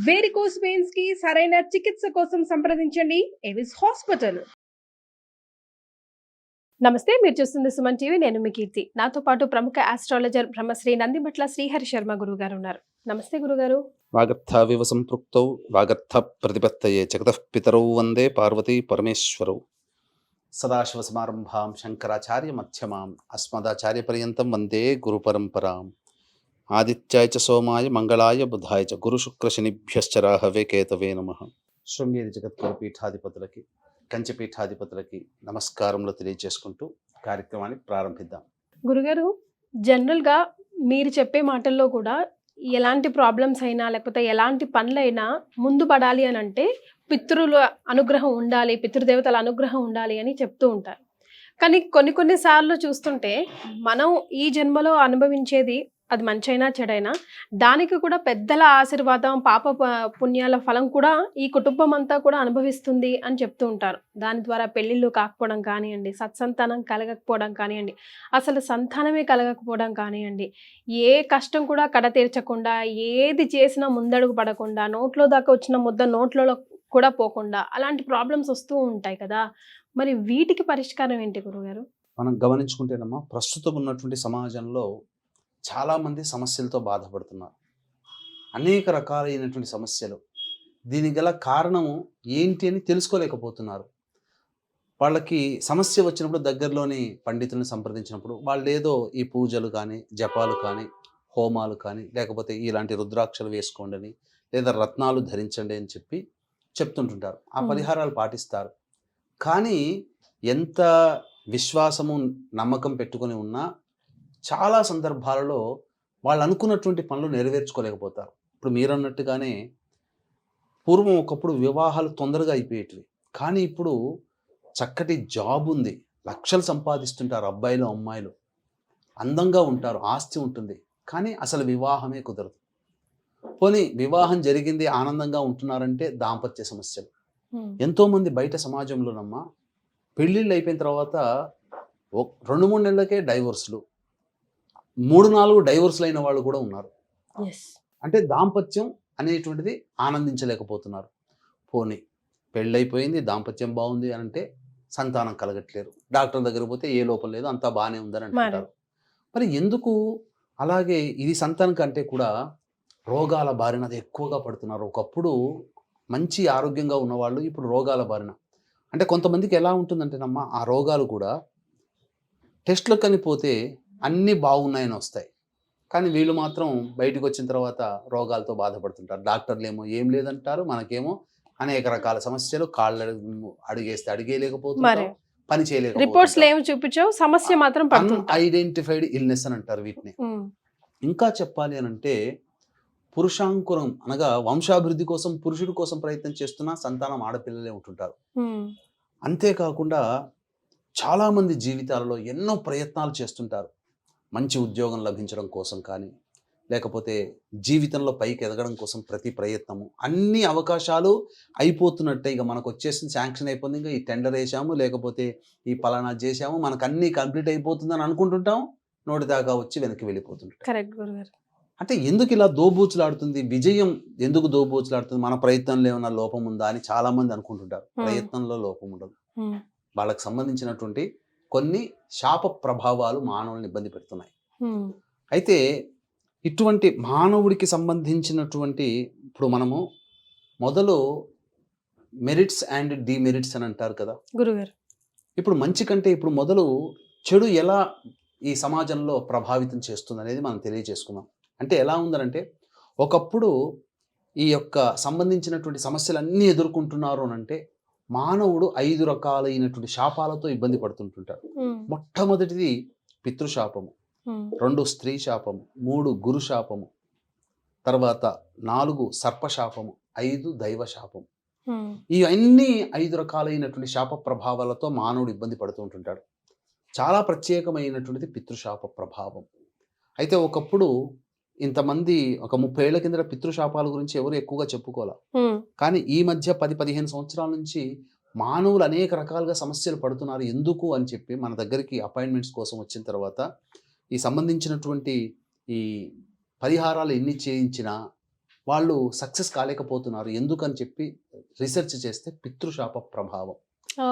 Varicose veins కి సరైన చికిత్స కోసం సంప్రదించండి ఎవిస్ హాస్పిటల్. నమస్తే, మీరు చూస్తుంది సుమన్ టీవీ. నేను మీ కీర్తి. నాతో పాటు ప్రముఖ ఆస్ట్రాలజర్ బ్రహ్మశ్రీ నందిబట్ల శ్రీహరి శర్మ గురువు గారు ఉన్నారు. నమస్తే గురుగారు. వాగర్థావివ సంపృక్తౌ వాగర్థ ప్రతిపత్తయే జగతః పితరౌ వందే పార్వతీ పరమేశ్వరౌ. సదాశివ సమారంభాం శంకరాచార్య మధ్యమాం అస్మదాచార్య పర్యంతం వందే గురు పరంపరాం. ఆదిత్యాయ చ సోమాయ మంగళాయ బుధాయ చ గురు శుక్ర శనిభ్యశ్చ రాహవే కేతవే నమః. శృంగేరి జగద్గురు పీఠాధిపతులకి, కంచి పీఠాధిపతులకి నమస్కారములు తెలియజేసుకుంటూ కార్యక్రమాన్ని ప్రారంభిద్దాం. గురుగారు, జనరల్గా మీరు చెప్పే మాటల్లో కూడా ఎలాంటి ప్రాబ్లమ్స్ అయినా లేకపోతే ఎలాంటి పనులైనా ముందు పడాలి అని అంటే పితృల అనుగ్రహం ఉండాలి, పితృదేవతల అనుగ్రహం ఉండాలి అని చెప్తూ ఉంటారు. కానీ కొన్నిసార్లు చూస్తుంటే మనం ఈ జన్మలో అనుభవించేది అది మంచైనా చెడైనా దానికి కూడా పెద్దల ఆశీర్వాదం, పాప పుణ్యాల ఫలం కూడా ఈ కుటుంబం అంతా కూడా అనుభవిస్తుంది అని చెప్తూ ఉంటారు. దాని ద్వారా పెళ్ళిళ్ళు కాకపోవడం కానివ్వండి, సత్సంతానం కలగకపోవడం కానివ్వండి, అసలు సంతానమే కలగకపోవడం కానివ్వండి, ఏ కష్టం కూడా కడ తీర్చకుండా, ఏది చేసినా ముందడుగు పడకుండా, నోట్లో దాకా వచ్చిన ముద్ద నోట్లో కూడా పోకుండా అలాంటి ప్రాబ్లమ్స్ వస్తూ ఉంటాయి కదా. మరి వీటికి పరిష్కారం ఏంటి గురుగారు? మనం గమనించుకుంటేనమ్మా, ప్రస్తుతం ఉన్నటువంటి సమాజంలో చాలామంది సమస్యలతో బాధపడుతున్నారు. అనేక రకాలైనటువంటి సమస్యలు. దీనికి గల కారణము ఏంటి అని తెలుసుకోలేకపోతున్నారు. వాళ్ళకి సమస్య వచ్చినప్పుడు దగ్గరలోని పండితులను సంప్రదించినప్పుడు వాళ్ళు ఏదో ఈ పూజలు కానీ, జపాలు కానీ, హోమాలు కానీ, లేకపోతే ఇలాంటి రుద్రాక్షలు వేసుకోండి అని, లేదా రత్నాలు ధరించండి అని చెప్పి చెప్తుంటుంటారు. ఆ పరిహారాలు పాటిస్తారు. కానీ ఎంత విశ్వాసము, నమ్మకం పెట్టుకొని ఉన్నా చాలా సందర్భాలలో వాళ్ళు అనుకున్నటువంటి పనులు నెరవేర్చుకోలేకపోతారు. ఇప్పుడు మీరు అన్నట్టుగానే పూర్వం ఒకప్పుడు వివాహాలు తొందరగా అయిపోయేటివి. కానీ ఇప్పుడు చక్కటి జాబ్ ఉంది, లక్షలు సంపాదిస్తుంటారు అబ్బాయిలు, అమ్మాయిలు అందంగా ఉంటారు, ఆస్తి ఉంటుంది, కానీ అసలు వివాహమే కుదరదు. పోనీ వివాహం జరిగింది, ఆనందంగా ఉంటున్నారంటే దాంపత్య సమస్యలు. ఎంతోమంది బయట సమాజంలోనమ్మా పెళ్ళిళ్ళు అయిపోయిన తర్వాత 2-3 నెలలకే డైవోర్స్లు, 3-4 డైవోర్స్లు అయిన వాళ్ళు కూడా ఉన్నారు. అంటే దాంపత్యం అనేటువంటిది ఆనందించలేకపోతున్నారు. పోనీ పెళ్ళైపోయింది, దాంపత్యం బాగుంది అని అంటే సంతానం కలగట్లేరు. డాక్టర్ దగ్గర పోతే ఏ లోపం లేదు, అంతా బాగానే ఉందని అంటారు. మరి ఎందుకు అలాగే ఇది సంతానం కంటే కూడా రోగాల బారిన ఎక్కువగా పడుతున్నారు? ఒకప్పుడు మంచి ఆరోగ్యంగా ఉన్నవాళ్ళు ఇప్పుడు రోగాల బారిన. అంటే కొంతమందికి ఎలా ఉంటుందంటేనమ్మా, ఆ రోగాలు కూడా టెస్ట్లకు కానీ పోతే అన్నీ బాగున్నాయని వస్తాయి, కానీ వీళ్ళు మాత్రం బయటకు వచ్చిన తర్వాత రోగాలతో బాధపడుతుంటారు. డాక్టర్లు ఏమో ఏం లేదంటారు, మనకేమో అనేక రకాల సమస్యలు, కాళ్ళు అడిగేస్తే అడిగేయలేకపోతున్నారు, పని చేయలేకపోతున్నారు. సమస్య మాత్రం అన్ఐడెంటిఫైడ్ ఇల్నెస్ అని అంటారు వీటిని. ఇంకా చెప్పాలి అని అంటే పురుషాంకురం అనగా వంశాభివృద్ధి కోసం, పురుషుడి కోసం ప్రయత్నం చేస్తున్న సంతానం ఆడపిల్లలే ఉంటుంటారు. అంతేకాకుండా చాలామంది జీవితాలలో ఎన్నో ప్రయత్నాలు చేస్తుంటారు. మంచి ఉద్యోగం లభించడం కోసం కానీ, లేకపోతే జీవితంలో పైకి ఎదగడం కోసం ప్రతి ప్రయత్నము, అన్ని అవకాశాలు అయిపోతున్నట్టే. ఇక మనకు వచ్చేసింది, శాంక్షన్ అయిపోయింది, ఇంకా ఈ టెండర్ వేసాము, లేకపోతే ఈ పలానా చేసాము, మనకు అన్నీ కంప్లీట్ అయిపోతుందని అనుకుంటుంటాం, నోటి దాకా వచ్చి వెనక్కి వెళ్ళిపోతుంటాం. అంటే ఎందుకు ఇలా దోబూచులాడుతుంది విజయం? ఎందుకు దోబూచులాడుతుంది? మన ప్రయత్నంలో ఏమన్నా లోపం ఉందా అని చాలామంది అనుకుంటుంటారు. ప్రయత్నంలో లోపం ఉండదు. వాళ్ళకి సంబంధించినటువంటి కొన్ని శాప ప్రభావాలు మానవుల్ని ఇబ్బంది పెడుతున్నాయి. అయితే ఇటువంటి మానవుడికి సంబంధించినటువంటి ఇప్పుడు మనము మొదలు మెరిట్స్ అండ్ డిమెరిట్స్ అని అంటారు కదా గురుగారు. ఇప్పుడు మంచి కంటే ఇప్పుడు మొదలు చెడు ఎలా ఈ సమాజంలో ప్రభావితం చేస్తుంది అనేది మనం తెలియజేసుకున్నాం. అంటే ఎలా ఉందనంటే, ఒకప్పుడు ఈ యొక్క సంబంధించినటువంటి సమస్యలన్నీ ఎదుర్కొంటున్నారు అని అంటే మానవుడు 5 రకాలైనటువంటి శాపాలతో ఇబ్బంది పడుతుంటుంటాడు. మొట్టమొదటిది పితృశాపము, 2 స్త్రీ శాపము, 3 గురు శాపము, తర్వాత 4 సర్పశాపము, 5 దైవ శాపము. ఇవన్నీ 5 రకాలైనటువంటి శాప ప్రభావాలతో మానవుడు ఇబ్బంది పడుతూ ఉంటుంటాడు. చాలా ప్రత్యేకమైనటువంటిది పితృశాప ప్రభావం. అయితే ఒకప్పుడు ఇంతమంది ఒక 30 ఏళ్ల కింద పితృశాపాల గురించి ఎవరు ఎక్కువగా చెప్పుకోవాలి. కానీ ఈ మధ్య 10-15 సంవత్సరాల నుంచి మానవులు అనేక రకాలుగా సమస్యలు పడుతున్నారు. ఎందుకు అని చెప్పి మన దగ్గరికి అపాయింట్మెంట్స్ కోసం వచ్చిన తర్వాత ఈ సంబంధించినటువంటి ఈ పరిహారాలు ఎన్ని చేయించినా వాళ్ళు సక్సెస్ కాలేకపోతున్నారు ఎందుకని చెప్పి రీసెర్చ్ చేస్తే పితృశాప ప్రభావం. ఆ,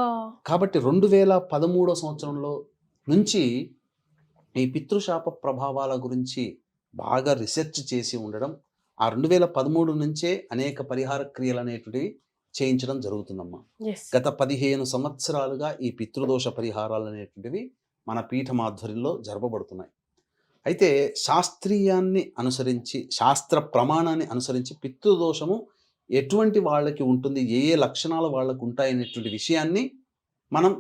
కాబట్టి 2013 సంవత్సరంలో నుంచి ఈ పితృశాప ప్రభావాల గురించి బాగా రీసెర్చ్ చేసి ఉండడం, ఆ 2013 నుంచే అనేక పరిహార క్రియలు అనేటువంటివి చేయించడం జరుగుతుందమ్మా. yes. గత 15 సంవత్సరాలుగా ఈ పితృదోష పరిహారాలు అనేటువంటివి మన పీఠం ఆధ్వర్యంలో జరపబడుతున్నాయి. అయితే శాస్త్రీయాన్ని అనుసరించి, శాస్త్ర ప్రమాణాన్ని అనుసరించి పితృదోషము ఎటువంటి వాళ్ళకి ఉంటుంది, ఏ ఏ లక్షణాలు వాళ్ళకు ఉంటాయనేటువంటి విషయాన్ని మనం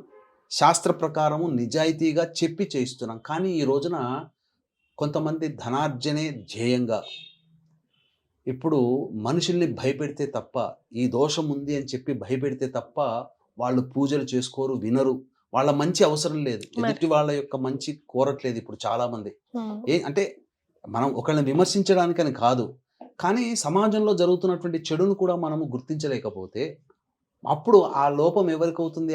శాస్త్ర ప్రకారము నిజాయితీగా చెప్పి చేయిస్తున్నాం. కానీ ఈ రోజున కొంతమంది ధనార్జనే ధ్యేయంగా ఇప్పుడు మనుషుల్ని భయపెడితే తప్ప, ఈ దోషం ఉంది అని చెప్పి భయపెడితే తప్ప వాళ్ళు పూజలు చేసుకోరు, వినరు. వాళ్ళ మంచి అవసరం లేదు, ఎదుటి వాళ్ళ యొక్క మంచి కోరట్లేదు ఇప్పుడు చాలామంది. అంటే మనం ఒకళ్ళని విమర్శించడానికని కాదు, కానీ సమాజంలో జరుగుతున్నటువంటి చెడును కూడా మనము గుర్తించలేకపోతే అప్పుడు ఆ లోపం ఎవరికి అవుతుంది,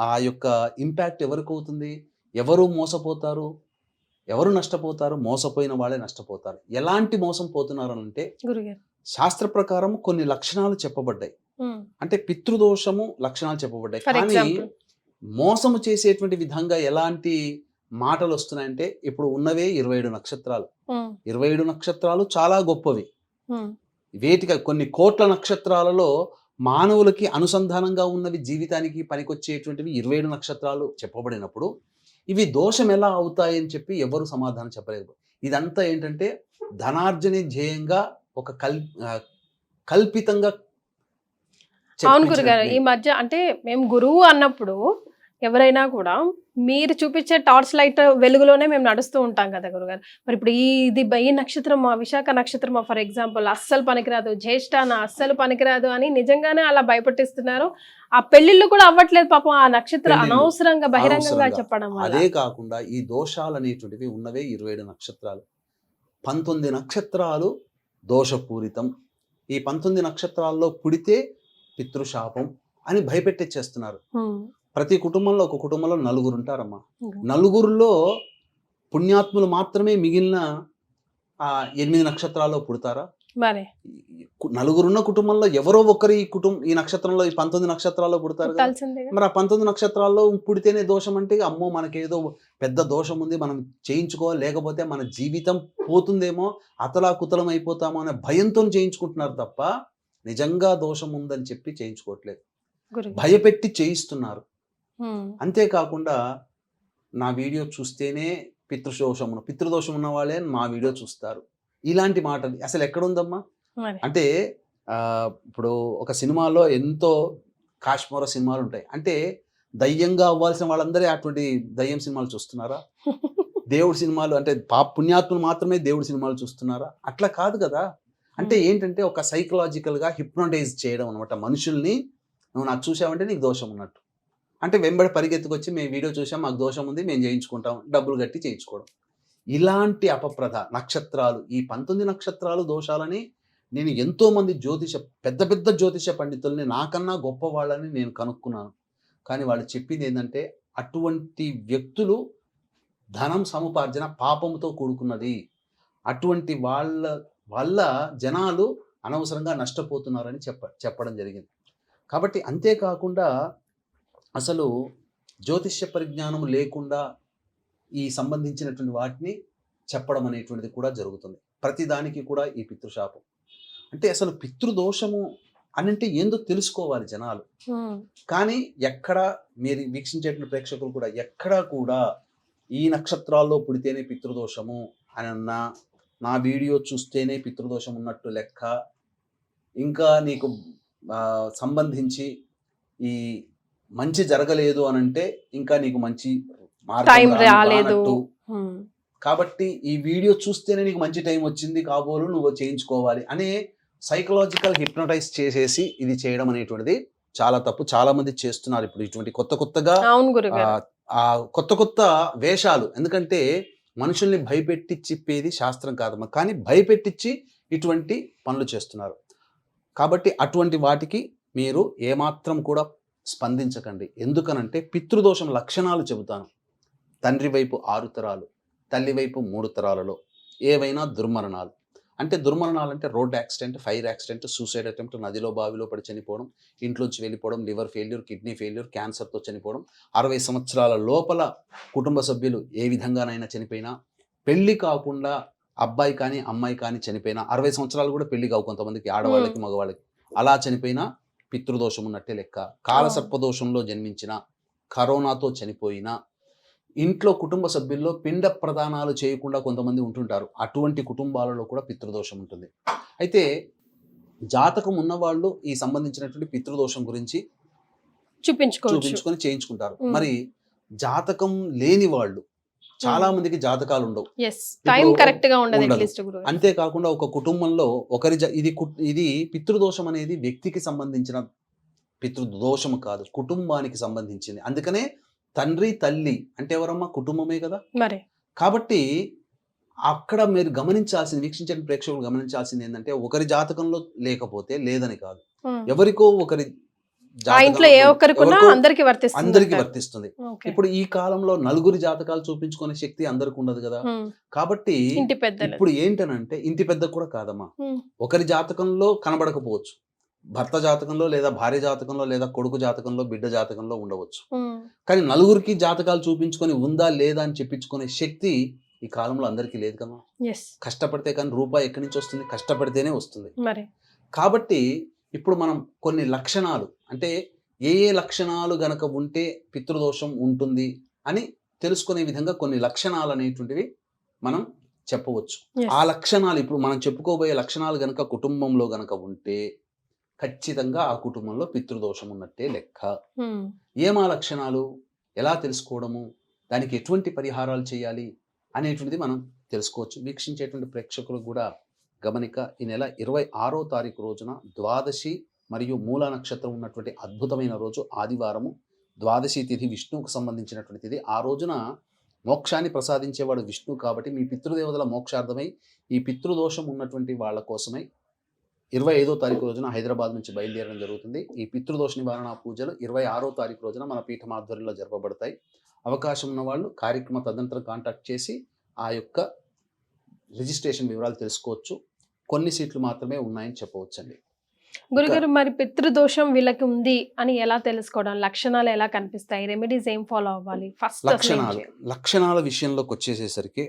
ఆ యొక్క ఇంపాక్ట్ ఎవరికి అవుతుంది, ఎవరు మోసపోతారు, ఎవరు నష్టపోతారు, మోసపోయిన వాళ్ళే నష్టపోతారు. ఎలాంటి మోసం పోతున్నారు అంటే గురుగారు, శాస్త్ర ప్రకారం కొన్ని లక్షణాలు చెప్పబడ్డాయి, అంటే పితృదోషము లక్షణాలు చెప్పబడ్డాయి. ఫర్ కానీ ఎగ్జాంపుల్ మోసము చేసేటువంటి విధంగా ఎలాంటి మాటలు వస్తున్నాయంటే ఇప్పుడు ఉన్నవే 27 నక్షత్రాలు. 27 నక్షత్రాలు చాలా గొప్పవి. వేటిగా కొన్ని కోట్ల నక్షత్రాలలో మానవులకి అనుసంధానంగా ఉన్నవి, జీవితానికి పనికొచ్చేటువంటివి 27 నక్షత్రాలు చెప్పబడినప్పుడు ఇవి దోషం ఎలా అవుతాయి అని చెప్పి ఎవరు సమాధానం చెప్పలేదు. ఇదంతా ఏంటంటే ధనార్జనే ధ్యేయంగా ఒక కల్పితంగా అవును గురుగారు. ఈ మధ్య అంటే మేము గురువు అన్నప్పుడు ఎవరైనా కూడా మీరు చూపించే టార్చ్ లైట్ వెలుగులోనే మేము నడుస్తూ ఉంటాం కదా గురుగారు. మరి ఇప్పుడు ఈ నక్షత్రమా, విశాఖ నక్షత్రమా ఫర్ ఎగ్జాంపుల్ అస్సలు పనికిరాదు, జ్యేష్ఠాన అస్సలు పనికిరాదు అని నిజంగానే అలా భయపెట్టిస్తున్నారు. ఆ పెళ్లిళ్ళు కూడా అవ్వట్లేదు పాపం ఆ నక్షత్రం అనవసరంగా బహిరంగంగా చెప్పడం వల్ల. అదే కాకుండా ఈ దోషాలు అనేటువంటివి ఉన్నవే 27 నక్షత్రాలు. 19 నక్షత్రాలు దోషపూరితం. ఈ 19 నక్షత్రాల్లో పుడితే పితృశాపం అని భయపెట్టేస్తున్నారు. ప్రతి కుటుంబంలో, ఒక కుటుంబంలో 4 ఉంటారమ్మా. 4లో పుణ్యాత్ములు మాత్రమే మిగిలిన 8 నక్షత్రాల్లో పుడతారా? మరి 4 ఉన్న కుటుంబంలో ఎవరో ఒకరు ఈ నక్షత్రంలో, ఈ 19 నక్షత్రాల్లో పుడతారు కదా. మరి ఆ 19 నక్షత్రాల్లో పుడితేనే దోషం అంటే అమ్మో మనకేదో పెద్ద దోషం ఉంది, మనం చేయించుకోవాలి, లేకపోతే మన జీవితం పోతుందేమో, అతలాకుతలం అయిపోతామో అనే భయంతో చేయించుకుంటున్నారు తప్ప నిజంగా దోషం ఉందని చెప్పి చేయించుకోవట్లేదు, భయపెట్టి చేయిస్తున్నారు. అంతేకాకుండా నా వీడియో చూస్తేనే పితృదోషం ఉన్న వాళ్ళే మా వీడియో చూస్తారు, ఇలాంటి మాటలు అసలు ఎక్కడుందమ్మా? అంటే ఇప్పుడు ఒక సినిమాలో ఎంతో కాశ్మీర సినిమాలు ఉంటాయి, అంటే దయ్యంగా అవ్వాల్సిన వాళ్ళందరే అటువంటి దయ్యం సినిమాలు చూస్తున్నారా? దేవుడి సినిమాలు అంటే పుణ్యాత్ములు మాత్రమే దేవుడి సినిమాలు చూస్తున్నారా? అట్లా కాదు కదా. అంటే ఏంటంటే ఒక సైకలాజికల్గా హిప్నోటైజ్ చేయడం అనమాట మనుషుల్ని. నువ్వు నాకు చూసావంటే నీకు దోషం ఉన్నట్టు, అంటే వెంబడి పరిగెత్తుకొచ్చి మేము వీడియో చూసాం, మాకు దోషం ఉంది, మేము చేయించుకుంటాం, డబ్బులు కట్టి చేయించుకోవడం. ఇలాంటి అపప్రథ నక్షత్రాలు, ఈ 19 నక్షత్రాలు దోషాలని నేను ఎంతోమంది పెద్ద పెద్ద జ్యోతిష పండితుల్ని, నాకన్నా గొప్ప వాళ్ళని నేను కనుక్కున్నాను. కానీ వాళ్ళు చెప్పింది ఏంటంటే అటువంటి వ్యక్తులు ధనం సముపార్జన పాపంతో కూడుకున్నది, అటువంటి వాళ్ళ వల్ల జనాలు అనవసరంగా నష్టపోతున్నారని చెప్పడం జరిగింది. కాబట్టి అంతేకాకుండా అసలు జ్యోతిష్య పరిజ్ఞానం లేకుండా ఈ సంబంధించినటువంటి వాటిని చెప్పడం అనేటువంటిది కూడా జరుగుతుంది. ప్రతిదానికి కూడా ఈ పితృశాపం అంటే అసలు పితృదోషము అనంటే ఏందో తెలుసుకోవాలి జనాలు. కానీ ఎక్కడ మీరు వీక్షించేటువంటి ప్రేక్షకులు కూడా ఎక్కడా కూడా ఈ నక్షత్రాల్లో పుడితేనే పితృదోషము అని అన్నా, నా వీడియో చూస్తేనే పితృదోషం ఉన్నట్టు లెక్క, ఇంకా నీకు సంబంధించి ఈ మంచి జరగలేదు అని అంటే ఇంకా నీకు మంచి టైం రాలేదు కాబట్టి ఈ వీడియో చూస్తేనే నీకు మంచి టైం వచ్చింది కాబోలు, నువ్వు చేయించుకోవాలి అనే సైకలాజికల్ హిప్నోటైజ్ చేసేసి ఇది చేయడం అనేటువంటిది చాలా తప్పు. చాలా మంది చేస్తున్నారు ఇప్పుడు ఇటువంటి కొత్తగా కొత్త వేషాలు. ఎందుకంటే మనుషుల్ని భయపెట్టి చెప్పేది శాస్త్రం కాదమ్మా, కానీ భయపెట్టించి ఇటువంటి పనులు చేస్తున్నారు. కాబట్టి అటువంటి వాటికి మీరు ఏమాత్రం కూడా స్పందించకండి. ఎందుకనంటే పితృదోషం లక్షణాలు చెబుతాను. తండ్రి వైపు 6 తరాలు, తల్లి వైపు 3 తరాలలో ఏవైనా దుర్మరణాలు, అంటే దుర్మరణాలు అంటే road accident, fire accident, suicide attempt, నదిలో బావిలో పడి చనిపోవడం, ఇంట్లోంచి వెళ్ళిపోవడం, లివర్ ఫెయిల్యూర్, కిడ్నీ ఫెయిల్యూర్, క్యాన్సర్తో చనిపోవడం, 60 సంవత్సరాల లోపల కుటుంబ సభ్యులు ఏ విధంగానైనా చనిపోయినా, పెళ్లి కాకుండా అబ్బాయి కానీ అమ్మాయి కానీ చనిపోయినా, 60 సంవత్సరాలు కూడా పెళ్లి కావు కొంతమందికి, ఆడవాళ్ళకి మగవాళ్ళకి, అలా చనిపోయినా పితృదోషం ఉన్నట్టే లెక్క. కాలసర్పదోషంలో జన్మించిన, కరోనాతో చనిపోయిన, ఇంట్లో కుటుంబ సభ్యుల్లో పిండ ప్రదానాలు చేయకుండా కొంతమంది ఉంటుంటారు, అటువంటి కుటుంబాలలో కూడా పితృదోషం ఉంటుంది. అయితే జాతకం ఉన్నవాళ్ళు ఈ సంబంధించినటువంటి పితృదోషం గురించి చూపించుకొని చేయించుకుంటారు. మరి జాతకం లేని వాళ్ళు, చాలా మందికి జాతకాలు ఉండవు, టైం కరెక్ట్ గా ఉండదు. అంతేకాకుండా ఒక కుటుంబంలో ఒకరి ఇది పితృదోషం అనేది వ్యక్తికి సంబంధించిన పితృదోషం కాదు, కుటుంబానికి సంబంధించింది. అందుకనే తండ్రి తల్లి అంటే ఎవరమ్మా, కుటుంబమే కదా. మరి కాబట్టి అక్కడ మీరు వీక్షించిన ప్రేక్షకులు గమనించాల్సింది ఏంటంటే, ఒకరి జాతకంలో లేకపోతే లేదని కాదు, ఎవరికో ఒకరి అందరికి వర్తిస్తుంది. ఇప్పుడు ఈ కాలంలో నలుగురి జాతకాలు చూపించుకునే శక్తి అందరికి ఉండదు కదా. కాబట్టి ఇప్పుడు ఏంటనంటే, ఇంటి పెద్ద కూడా కాదమ్మా, ఒకరి జాతకంలో కనబడకపోవచ్చు, భర్త జాతకంలో లేదా భార్య జాతకంలో లేదా కొడుకు జాతకంలో బిడ్డ జాతకంలో ఉండవచ్చు, కానీ నలుగురికి జాతకాలు చూపించుకొని ఉందా లేదా అని చెప్పించుకునే శక్తి ఈ కాలంలో అందరికీ లేదు కదా. కష్టపడితే కానీ రూపాయి ఎక్కడి నుంచి వస్తుంది, కష్టపడితేనే వస్తుంది. కాబట్టి ఇప్పుడు మనం కొన్ని లక్షణాలు, అంటే ఏ లక్షణాలు గనక ఉంటే పితృదోషం ఉంటుంది అని తెలుసుకునే విధంగా కొన్ని లక్షణాలు అనేటువంటివి మనం చెప్పవచ్చు. ఆ లక్షణాలు, ఇప్పుడు మనం చెప్పుకోబోయే లక్షణాలు గనక కుటుంబంలో గనక ఉంటే ఖచ్చితంగా ఆ కుటుంబంలో పితృదోషం ఉన్నట్టే లెక్క. ఏమా లక్షణాలు, ఎలా తెలుసుకోవడము, దానికి ఎటువంటి పరిహారాలు చేయాలి అనేటువంటిది మనం తెలుసుకోవచ్చు. వీక్షించేటువంటి ప్రేక్షకులకు కూడా గమనిక, ఈ నెల 26వ తారీఖు రోజున ద్వాదశి మరియు మూల నక్షత్రం ఉన్నటువంటి అద్భుతమైన రోజు, ఆదివారము, ద్వాదశి తిథి విష్ణువుకు సంబంధించినటువంటి తిథి. ఆ రోజున మోక్షాన్ని ప్రసాదించేవాడు విష్ణువు కాబట్టి మీ పితృదేవతల మోక్షార్థమై, ఈ పితృదోషం ఉన్నటువంటి వాళ్ళ కోసమై 25వ తారీఖు రోజున హైదరాబాద్ నుంచి బయలుదేరడం జరుగుతుంది. ఈ పితృదోష నివారణ పూజలు 26వ తారీఖు రోజున మన పీఠం ఆధ్వర్యంలో జరపబడతాయి. అవకాశం ఉన్న వాళ్ళు కార్యక్రమ తదనంతరం కాంటాక్ట్ చేసి ఆ యొక్క రిజిస్ట్రేషన్ వివరాలు తెలుసుకోవచ్చు. కొన్ని సీట్లు మాత్రమే ఉన్నాయని చెప్పవచ్చండి. గురుగారు, మరి పితృదోషం వీళ్ళకి ఉంది అని ఎలా తెలుసుకోవడం, లక్షణాలు ఎలా కనిపిస్తాయి, రెమెడీస్ ఏం ఫాలో అవ్వాలి? ఫస్ట్ లక్షణాల విషయంలోకి వచ్చేసేసరికి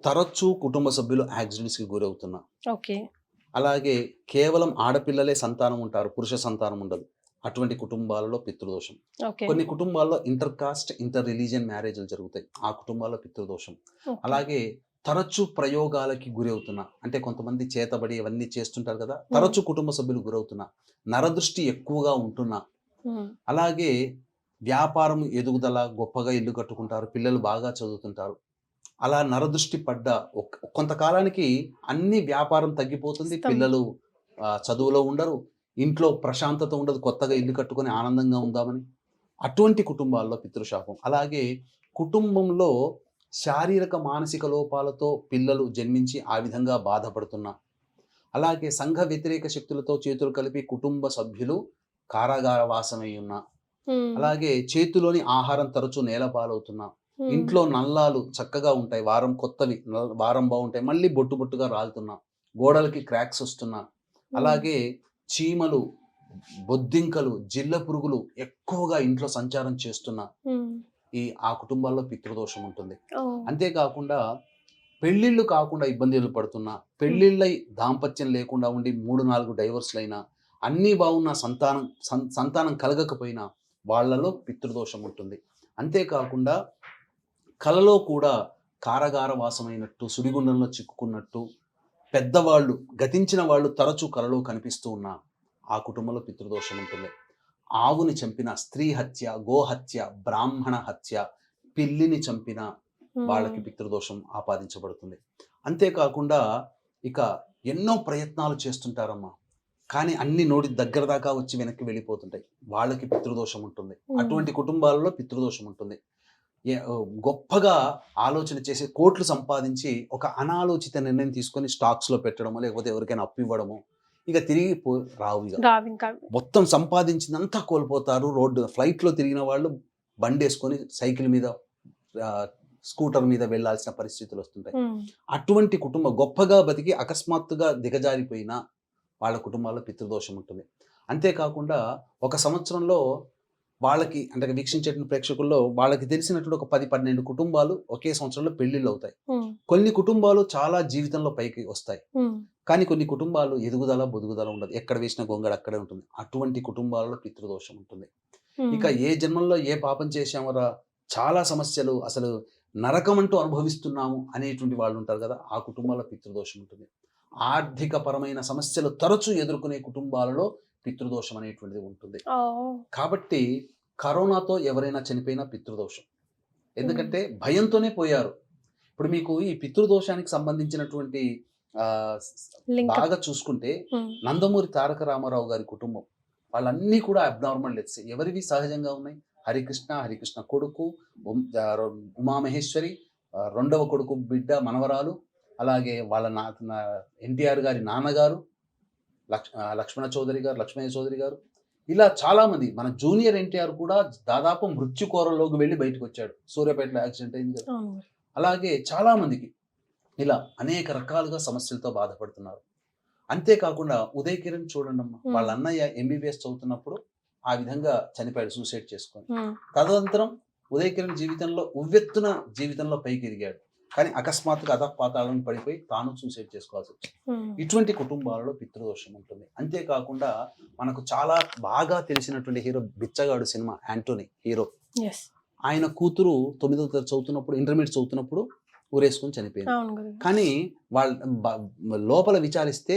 తరచూ కుటుంబ సభ్యులు యాక్సిడెంట్స్కి గురవుతున్నా, అలాగే కేవలం ఆడపిల్లలే సంతానం ఉంటారు, పురుష సంతానం ఉండదు, అటువంటి కుటుంబాలలో పితృదోషం. కొన్ని కుటుంబాల్లో ఇంటర్ కాస్ట్ ఇంటర్ రిలీజియన్ మ్యారేజ్లు జరుగుతాయి, ఆ కుటుంబాల్లో పితృదోషం. అలాగే తరచు ప్రయోగాలకి గురి అవుతున్నా, అంటే కొంతమంది చేతబడి ఇవన్నీ చేస్తుంటారు కదా, తరచు కుటుంబ సభ్యులు గురవుతున్నా, నరదృష్టి ఎక్కువగా ఉంటున్నా, అలాగే వ్యాపారం ఎదుగుదల, గొప్పగా ఇల్లు కట్టుకుంటారు, పిల్లలు బాగా చదువుతుంటారు, అలా నరదృష్టి పడ్డ కొంతకాలానికి అన్ని వ్యాపారం తగ్గిపోతుంది, పిల్లలు చదువులో ఉండరు, ఇంట్లో ప్రశాంతత ఉండదు, కొత్తగా ఇల్లు కట్టుకొని ఆనందంగా ఉందామని, అటువంటి కుటుంబాల్లో పితృశాపం. అలాగే కుటుంబంలో శారీరక మానసిక లోపాలతో పిల్లలు జన్మించి ఆ విధంగా బాధపడుతున్నా, అలాగే సంఘ వ్యతిరేక శక్తులతో చేతులు కలిపి కుటుంబ సభ్యులు కారాగార వాసమై ఉన్నా, అలాగే చేతిలోని ఆహారం తరచూ నేలపాలవుతున్నా, ఇంట్లో నల్లాలు చక్కగా ఉంటాయి, వారం బాగుంటాయి, మళ్ళీ బొట్టు బొట్టుగా రాలుతున్నా, గోడలకి క్రాక్స్ వస్తున్నా, అలాగే చీమలు, బొద్దింకలు, జిల్ల పురుగులు ఎక్కువగా ఇంట్లో సంచారం చేస్తున్నా, ఆ కుటుంబాల్లో పితృదోషం ఉంటుంది. అంతేకాకుండా పెళ్లిళ్ళు కాకుండా ఇబ్బందులు పడుతున్నా, పెళ్లిళ్ళై దాంపత్యం లేకుండా ఉండి 3-4 డైవర్స్లైనా, అన్నీ బాగున్నా సంతానం కలగకపోయినా వాళ్ళలో పితృదోషం ఉంటుంది. అంతేకాకుండా కలలో కూడా కారాగార వాసమైనట్టు, సుడిగుండంలో చిక్కుకున్నట్టు, పెద్దవాళ్ళు, గతించిన వాళ్ళు తరచూ కలలో కనిపిస్తూ ఉన్నా ఆ కుటుంబంలో పితృదోషం ఉంటుంది. ఆవుని చంపిన, స్త్రీ హత్య, గోహత్య, బ్రాహ్మణ హత్య, పిల్లిని చంపిన వాళ్ళకి పితృదోషం ఆపాదించబడుతుంది. అంతేకాకుండా ఇక ఎన్నో ప్రయత్నాలు చేస్తుంటారమ్మా, కానీ అన్ని నోటి దగ్గర దాకా వచ్చి వెనక్కి వెళ్ళిపోతుంటాయి, వాళ్ళకి పితృదోషం ఉంటుంది. అటువంటి కుటుంబాలలో పితృదోషం ఉంటుంది. గొప్పగా ఆలోచన చేసి కోట్లు సంపాదించి ఒక అనాలోచిత నిర్ణయం తీసుకొని స్టాక్స్లో పెట్టడమో లేకపోతే ఎవరికైనా అప్పు ఇవ్వడమో, ఇక తిరిగి రావు. ఇక మొత్తం సంపాదించిందంతా కోల్పోతారు. ఫ్లైట్లో తిరిగిన వాళ్ళు బండి వేసుకొని సైకిల్ మీద స్కూటర్ మీద వెళ్ళాల్సిన పరిస్థితులు వస్తుంటాయి. అటువంటి కుటుంబం గొప్పగా బతికి అకస్మాత్తుగా దిగజారిపోయిన వాళ్ళ కుటుంబాల్లో పితృదోషం ఉంటుంది. అంతేకాకుండా ఒక సంవత్సరంలో వాళ్ళకి అంటే వీక్షించేటువంటి ప్రేక్షకుల్లో వాళ్ళకి తెలిసినటువంటి ఒక 10-12 కుటుంబాలు ఒకే సంవత్సరంలో పెళ్లిళ్ళు అవుతాయి. కొన్ని కుటుంబాలు చాలా జీవితంలో పైకి వస్తాయి, కానీ కొన్ని కుటుంబాలు ఎదుగుదల బొదుగుదల ఉండదు. ఎక్కడ వేసిన గొంగడ అక్కడే ఉంటుంది. అటువంటి కుటుంబాలలో పితృదోషం ఉంటుంది. ఇక ఏ జన్మల్లో ఏ పాపం చేశామరా, చాలా సమస్యలు, అసలు నరకం అంటూ అనుభవిస్తున్నాము అనేటువంటి వాళ్ళు ఉంటారు కదా, ఆ కుటుంబాల్లో పితృదోషం ఉంటుంది. ఆర్థిక పరమైన సమస్యలు తరచూ ఎదుర్కొనే కుటుంబాలలో పితృదోషం అనేటువంటిది ఉంటుంది. కాబట్టి కరోనాతో ఎవరైనా చనిపోయినా పితృదోషం. ఎందుకంటే భయంతోనే పోయారు. ఇప్పుడు మీకు ఈ పితృదోషానికి సంబంధించినటువంటి బాగా చూసుకుంటే నందమూరి తారక రామారావు గారి కుటుంబం వాళ్ళన్నీ కూడా అబ్నార్మల్ డెత్స్. ఎవరివి సహజంగా ఉన్నాయి? హరికృష్ణ కొడుకు, ఉమామహేశ్వరి, రెండవ కొడుకు బిడ్డ మనవరాలు, అలాగే వాళ్ళ ఎన్టీఆర్ గారి నాన్నగారు లక్ష్మయ్య చౌదరి గారు, ఇలా చాలా మంది. మన జూనియర్ ఎన్టీఆర్ కూడా దాదాపు మృత్యు కోరలోకి వెళ్ళి బయటకు వచ్చాడు. సూర్యాపేటలో యాక్సిడెంట్ అయింది కదా. అలాగే చాలా మందికి ఇలా అనేక రకాలుగా సమస్యలతో బాధపడుతున్నారు. అంతేకాకుండా ఉదయ్ కిరణ్ చూడండి అమ్మా, వాళ్ళ అన్నయ్య ఎంబీబీఎస్ చదువుతున్నప్పుడు ఆ విధంగా చనిపోయాడు, సూసైడ్ చేసుకొని. తదనంతరం ఉదయ్ కిరణ్ జీవితంలో ఉవ్వెత్తున జీవితంలో పైకి ఎదిగాడు, కానీ అకస్మాత్తుగా అధపాతాళాలను పడిపోయి తాను సూసైడ్ చేసుకోవాల్సి వచ్చింది. ఇటువంటి కుటుంబాలలో పితృదోషం ఉంటుంది. అంతేకాకుండా మనకు చాలా బాగా తెలిసినటువంటి హీరో బిచ్చగాడు సినిమా, యాంటోనీ హీరో, ఆయన కూతురు 9వ తరగతి చదువుతున్నప్పుడు, ఇంటర్మీడియట్ చదువుతున్నప్పుడు ఊరేసుకుని చనిపోయింది. కానీ వాళ్ళ లోపల విచారిస్తే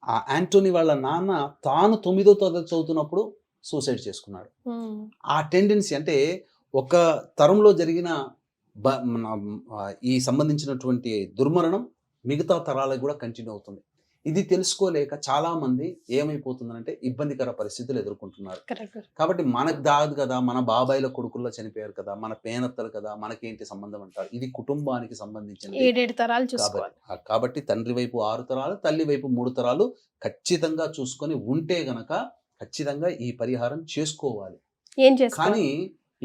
ఆ యాంటోనీ వాళ్ళ నాన్న తాను 9వ తరగతి చదువుతున్నప్పుడు సూసైడ్ చేసుకున్నాడు. ఆ టెండెన్సీ అంటే ఒక తరంలో జరిగిన ఈ సంబంధించినటువంటి దుర్మరణం మిగతా తరాలకు కూడా కంటిన్యూ అవుతుంది. ఇది తెలుసుకోలేక చాలా మంది ఏమైపోతుందంటే ఇబ్బందికర పరిస్థితులు ఎదుర్కొంటున్నారు. కాబట్టి మనకు దాదు కదా, మన బాబాయిల కొడుకుల్లో చనిపోయారు కదా, మన పేనత్తలు కదా, మనకేంటి సంబంధం అంటారు. ఇది కుటుంబానికి సంబంధించిన 7 తరాలు చూసుకోవాలి. కాబట్టి తండ్రి వైపు 6 తరాలు, తల్లి వైపు 3 తరాలు ఖచ్చితంగా చూసుకొని ఉంటే గనక ఖచ్చితంగా ఈ పరిహారం చేసుకోవాలి. కానీ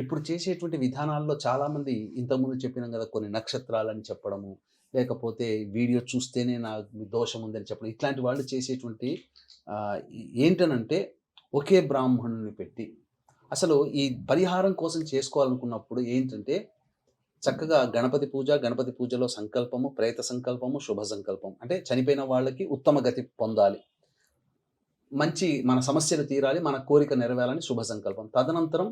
ఇప్పుడు చేసేటువంటి విధానాల్లో చాలా మంది ఇంతకుముందు చెప్పినాం కదా, కొన్ని నక్షత్రాలని చెప్పడము, లేకపోతే వీడియో చూస్తేనే నాకు దోషం ఉందని చెప్పడం, ఇట్లాంటి వాళ్ళు చేసేటువంటి ఏంటనంటే ఒకే బ్రాహ్మణుని పెట్టి అసలు ఈ పరిహారం కోసం చేసుకోవాలనుకున్నప్పుడు ఏంటంటే చక్కగా గణపతి పూజలో సంకల్పము, ప్రేత సంకల్పము, శుభ సంకల్పం. అంటే చనిపోయిన వాళ్ళకి ఉత్తమ గతి పొందాలి, మంచి మన సమస్యలు తీరాలి, మన కోరిక నెరవేరాలని శుభ సంకల్పం. తదనంతరం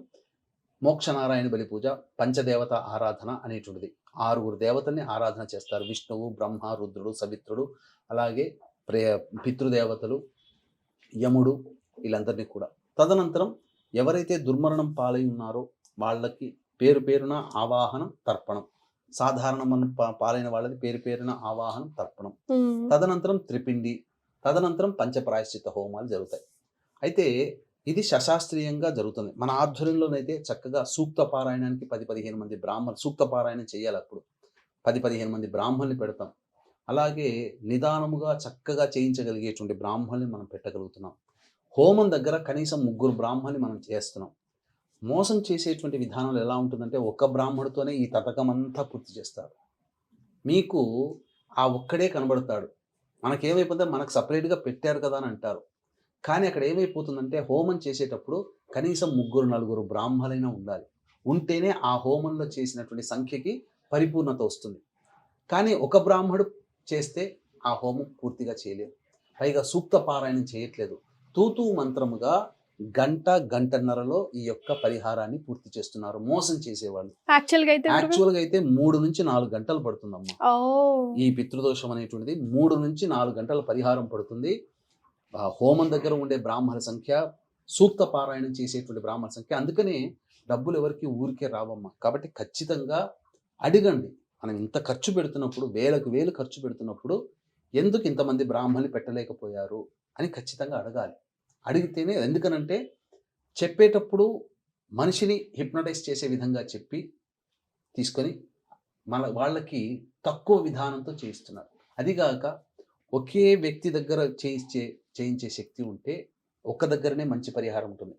మోక్షనారాయణ బలి పూజ, పంచదేవత ఆరాధన అనేటువంటిది. 6 దేవతల్ని ఆరాధన చేస్తారు. విష్ణువు, బ్రహ్మ, రుద్రుడు, సవిత్రుడు, అలాగే పితృదేవతలు, యముడు, వీళ్ళందరినీ కూడా. తదనంతరం ఎవరైతే దుర్మరణం పాలై ఉన్నారో వాళ్ళకి పేరు పేరున ఆవాహనం, తర్పణం. సాధారణ పాలైన వాళ్ళది పేరు పేరున ఆవాహనం, తర్పణం. తదనంతరం త్రిపిండి, తదనంతరం పంచప్రాయశ్చిత్త హోమాలు జరుగుతాయి. అయితే ఇది శశాస్త్రీయంగా జరుగుతుంది. మన ఆధ్వర్యంలోనైతే చక్కగా సూక్త పారాయణానికి 10-15 మంది బ్రాహ్మణులు సూక్త పారాయణం చేయాలి. అప్పుడు 10-15 మంది బ్రాహ్మణుల్ని పెడతాం. అలాగే నిదానముగా చక్కగా చేయించగలిగేటువంటి బ్రాహ్మణుల్ని మనం పెట్టగలుగుతున్నాం. హోమం దగ్గర కనీసం 3 బ్రాహ్మణుల్ని మనం చేస్తున్నాం. మోసం చేసేటువంటి విధానాలు ఎలా ఉంటుందంటే ఒక బ్రాహ్మణుడితోనే ఈ తతకం అంతా పూర్తి చేస్తారు. మీకు ఆ ఒక్కడే కనబడతాడు. మనకేమైపోతే మనకు సపరేట్గా పెట్టారు కదా అని అంటారు. కానీ అక్కడ ఏమైపోతుందంటే హోమం చేసేటప్పుడు కనీసం 3-4 బ్రాహ్మణులైనా ఉండాలి. ఉంటేనే ఆ హోమంలో చేసినటువంటి సంఖ్యకి పరిపూర్ణత వస్తుంది. కానీ ఒక బ్రాహ్మణుడు చేస్తే ఆ హోమం పూర్తిగా చేయలేదు. పైగా సూక్త పారాయణం చేయట్లేదు. తూతూ మంత్రముగా గంటన్నరలో ఈ యొక్క పరిహారాన్ని పూర్తి చేస్తున్నారు మోసం చేసేవాళ్ళు. యాక్చువల్గా అయితే 3-4 గంటలు పడుతుందమ్మా. ఈ పితృదోషం అనేటువంటిది 3-4 గంటల పరిహారం పడుతుంది. హోమం దగ్గర ఉండే బ్రాహ్మణ సంఖ్య, సూక్త పారాయణం చేసేటువంటి బ్రాహ్మణ సంఖ్య. అందుకనే డబ్బులు ఎవరికి ఊరికే రావమ్మా. కాబట్టి ఖచ్చితంగా అడగండి. మనం ఇంత ఖర్చు పెడుతున్నప్పుడు, వేలు ఖర్చు పెడుతున్నప్పుడు ఎందుకు ఇంతమంది బ్రాహ్మణులు పెట్టలేకపోయారు అని ఖచ్చితంగా అడగాలి. అడిగితేనే, ఎందుకనంటే చెప్పేటప్పుడు మనిషిని హిప్నటైజ్ చేసే విధంగా చెప్పి తీసుకొని వాళ్ళకి తక్కువ విధానంతో చేయిస్తున్నారు. అదిగాక ఒకే వ్యక్తి దగ్గర చేయించే శక్తి ఉంటే ఒక్క దగ్గరనే మంచి పరిహారం ఉంటుంది.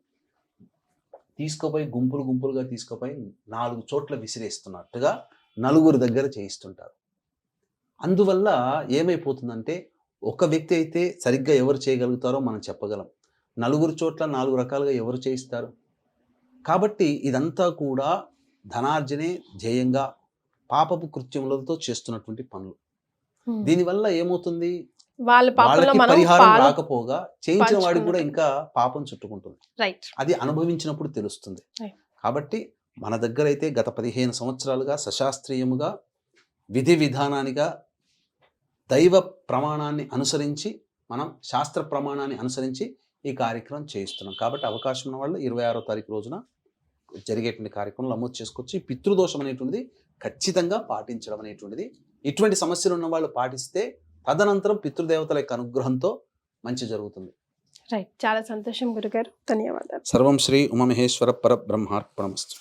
తీసుకుపోయి గుంపులుగా తీసుకుపోయి 4 చోట్ల విసిరేస్తున్నట్టుగా నలుగురు దగ్గర చేయిస్తుంటారు. అందువల్ల ఏమైపోతుందంటే ఒక వ్యక్తి అయితే సరిగ్గా ఎవరు చేయగలుగుతారో మనం చెప్పగలం. నలుగురు చోట్ల 4 రకాలుగా ఎవరు చేయిస్తారు? కాబట్టి ఇదంతా కూడా ధనార్జనే ధ్యేయంగా పాపపు కృత్యములతో చేస్తున్నటువంటి పనులు. దీనివల్ల ఏమవుతుంది? వాళ్ళ పాపంలో వాళ్ళకి మనం పరిహారం పాలు రాకపోగా చేయించిన వాడికి కూడా పంచుకున్నట్టు. ఇంకా పాపం చుట్టుకుంటుంది. రైట్. అది అనుభవించినప్పుడు తెలుస్తుంది. Right. కాబట్టి మన దగ్గర అయితే గత 15 సంవత్సరాలుగా సశాస్త్రీయముగా విధి విధానానిగా దైవ ప్రమాణాన్ని అనుసరించి మనం శాస్త్ర ప్రమాణాన్ని అనుసరించి ఈ కార్యక్రమం చేయిస్తున్నాం. కాబట్టి అవకాశం ఉన్న వాళ్ళు 26వ తారీఖు రోజున జరిగేటువంటి కార్యక్రమంలో నమోదు చేసుకోవచ్చు. ఈ పితృదోషం అనేటువంటిది ఖచ్చితంగా పాటించడం అనేటువంటిది, ఇటువంటి సమస్యలు ఉన్న వాళ్ళు పాటిస్తే తదనంతరం పితృదేవతల యొక్క అనుగ్రహంతో మంచి జరుగుతుంది. రైట్. చాలా సంతోషం గురుగారు. ధన్యవాదాలు. సర్వం శ్రీ ఉమామహేశ్వర పరబ్రహ్మార్పణమస్తు.